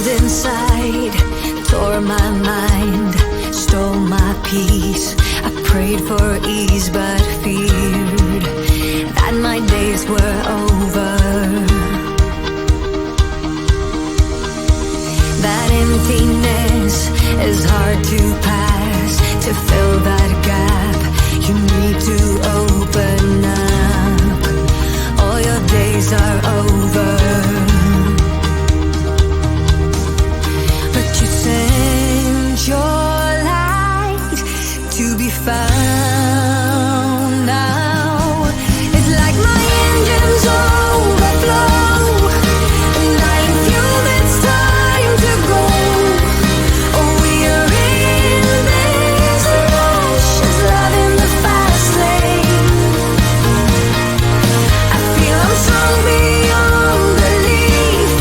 cold inside, tore my mind, stole my peace. I prayed for ease but feared that my days were over. That emptiness is hard to pass. To fill that gap, you need to open up. All your days are over, but you sent your light to be found now. It's like my engines overflow, and I am fueled, it's time to go. Oh, we are in this rush, it's love in the fast lane. I feel I'm strong beyond belief,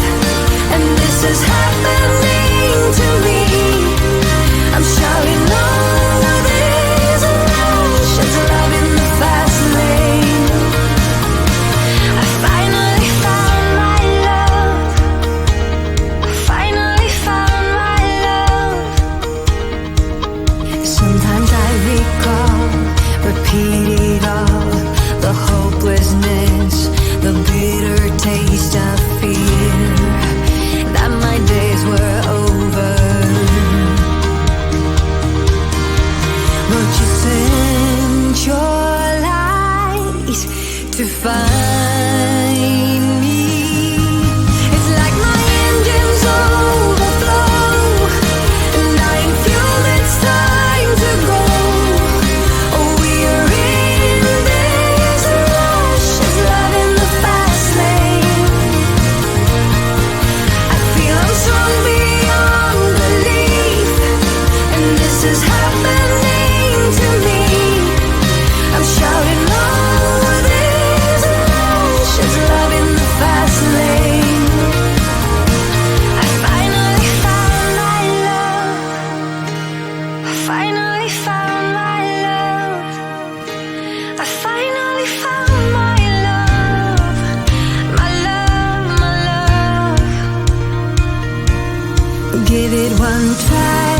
and this is happening to me. I'm shouting over this rush, it's love in the fast lane. I finally found my love. I finally found my love. Sometimes I recall, repeat it all, the hopelessness, the bitter taste of fear, that my days were over. But you sent your light to find me. It's like my engines overflow, and I am fueled, it's time to go. Oh, we are in this rush, it's love in the fast lane. I feel I'm strong beyond belief, and this is happening to me. I'm shouting over this rush, it's love in the fast lane. I finally found my love. I finally found my love. I finally found my love. My love, my love. Give it one try.